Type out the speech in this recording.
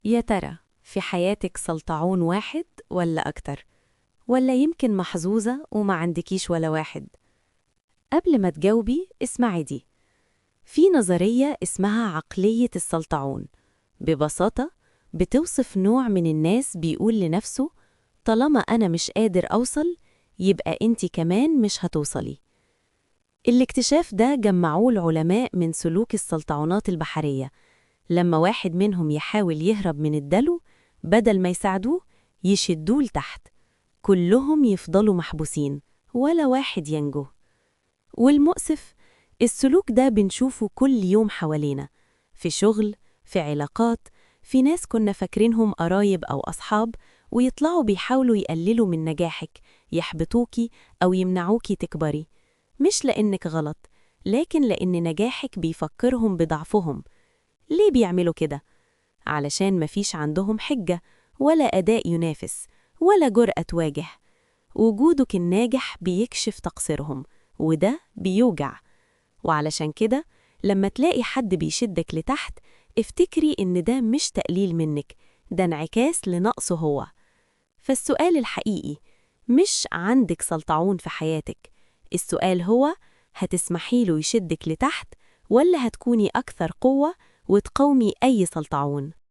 يا ترى في حياتك سلطعون واحد ولا أكتر؟ ولا يمكن محظوظة وما عندكيش ولا واحد؟ قبل ما تجاوبي اسمعي دي. في نظرية اسمها عقلية السلطعون. ببساطة بتوصف نوع من الناس بيقول لنفسه طالما أنا مش قادر أوصل يبقى أنتي كمان مش هتوصلي. الاكتشاف ده جمعوه العلماء من سلوك السلطعونات البحرية. لما واحد منهم يحاول يهرب من الدلو بدل ما يساعدوه يشدوه لتحت، كلهم يفضلوا محبوسين ولا واحد ينجو. والمؤسف السلوك ده بنشوفه كل يوم حوالينا، في شغل، في علاقات، في ناس كنا فاكرينهم قرايب أو أصحاب ويطلعوا بيحاولوا يقللوا من نجاحك، يحبطوكي أو يمنعوكي تكبري، مش لأنك غلط، لكن لأن نجاحك بيفكرهم بضعفهم. ليه بيعملوا كده؟ علشان مفيش عندهم حجة ولا أداء ينافس ولا جرأة تواجه. وجودك الناجح بيكشف تقصيرهم، وده بيوجع. وعلشان كده لما تلاقي حد بيشدك لتحت افتكري إن ده مش تقليل منك، ده انعكاس لنقصه هو. فالسؤال الحقيقي مش عندك سلطعون في حياتك، السؤال هو هتسمحيله يشدك لتحت ولا هتكوني أكثر قوة وتقاومي أي سلطعون؟